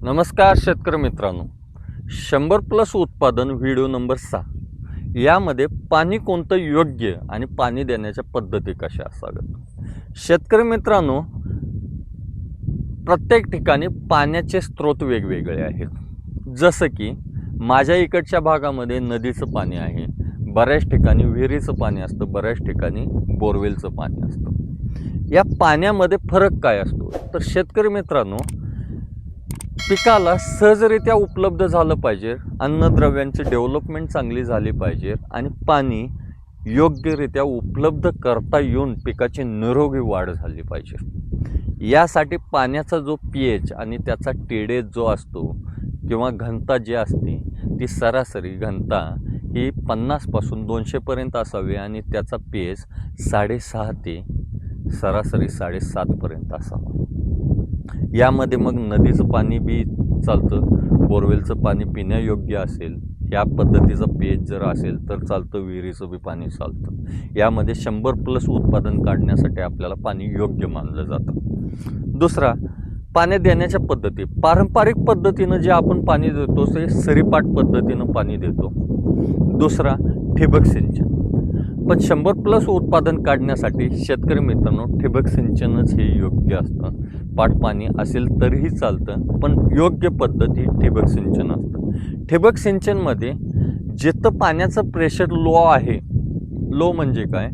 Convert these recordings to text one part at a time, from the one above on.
नमस्कार शेतकरी मित्रांनो, 100+ उत्पादन व्हिडिओ नंबर 6 यामध्ये पाणी कोणतं योग्य आणि पाणी देण्याच्या पद्धती कशा असाव्यात। शेतकरी मित्रांनो, प्रत्येक ठिकाणी पाण्याचे स्रोत वेगवेगळे आहेत। जसं की माझ्या इकडच्या भागामध्ये नदीचं पाणी आहे, बऱ्याच ठिकाणी विहिरीचं पाणी असतं, बऱ्याच ठिकाणी बोरवेलचं पाणी असतं। या पाण्यामध्ये फरक काय असतो तर शेतकरी मित्रांनो, पिकाला सहजरित्या उपलब्ध झालं पाहिजे, अन्नद्रव्यांची डेव्हलपमेंट चांगली झाली पाहिजे आणि पाणी योग्यरित्या उपलब्ध करता येऊन पिकाची निरोगी वाढ झाली पाहिजे। यासाठी पाण्याचा जो pH आणि त्याचा TDS जो असतो किंवा घनता जी असते ती सरासरी घनता ही 50 पासून 200 पर्यंत असावी आणि त्याचा pH 6.5 ते सरासरी 7.5 पर्यंत असावा। यामध्ये मग नदीचं पाणी बी चालतं, बोरवेलचं पाणी पिण्यायोग्य असेल या पद्धतीचा pH जर असेल तर चालतं, विहिरीचं बी पाणी चालतं। यामध्ये 100+ उत्पादन काढण्यासाठी आपल्याला पाणी योग्य मानलं जातं। दुसरा, पाणी देण्याच्या पद्धती। पारंपरिक पद्धतीनं जे आपण पाणी देतो ते सरीपाट पद्धतीनं पाणी देतो। दुसरा, ठिबक सिंचन। पण 100+ उत्पादन काढण्यासाठी शेतकरी मित्रांनो, ठिबक सिंचनच हे योग्य असतं। पाटपाणी असेल तरीही चालतं, पण योग्य पद्धत ही ठिबक सिंचन असतं। ठिबक सिंचनमध्ये जिथं पाण्याचं प्रेशर लो आहे, लो म्हणजे काय,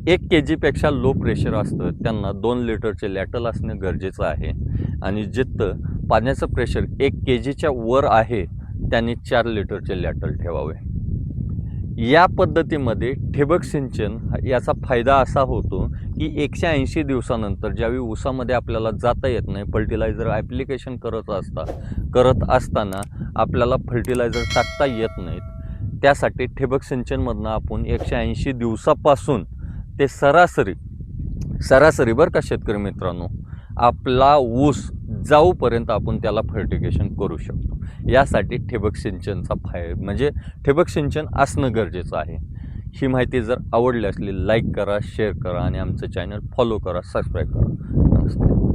1 kg पेक्षा लो प्रेशर असतं त्यांना 2 लिटरचे लॅटल असणं गरजेचं आहे आणि जिथं पाण्याचं प्रेशर 1 kgच्या वर आहे त्यांनी 4 लिटरचे लॅटल ठेवावे। या पद्धतीमध्ये ठिबक सिंचन याचा फायदा असा होतो की 180 दिवसानंतर ज्यावेळी ऊसामध्ये आपल्याला जाता येत नाही, फर्टिलायझर ॲप्लिकेशन करत असताना आपल्याला फर्टिलायझर टाकता येत नाहीत, त्यासाठी ठिबक सिंचनमधनं आपण 180 दिवसापासून ते सरासरी बरं का शेतकरी मित्रांनो, आपला ऊस जाऊपर्यंत आपण त्याला फर्टिगेशन करू शकतो। यासाठी ठिबक सिंचनचा म्हणजे ठिबक सिंचन असणं गरजेचं आहे। ही माहिती जर आवडली असली लाईक करा, शेअर करा आणि आमचं चॅनल फॉलो करा, सबस्क्राईब करा। नमस्ते।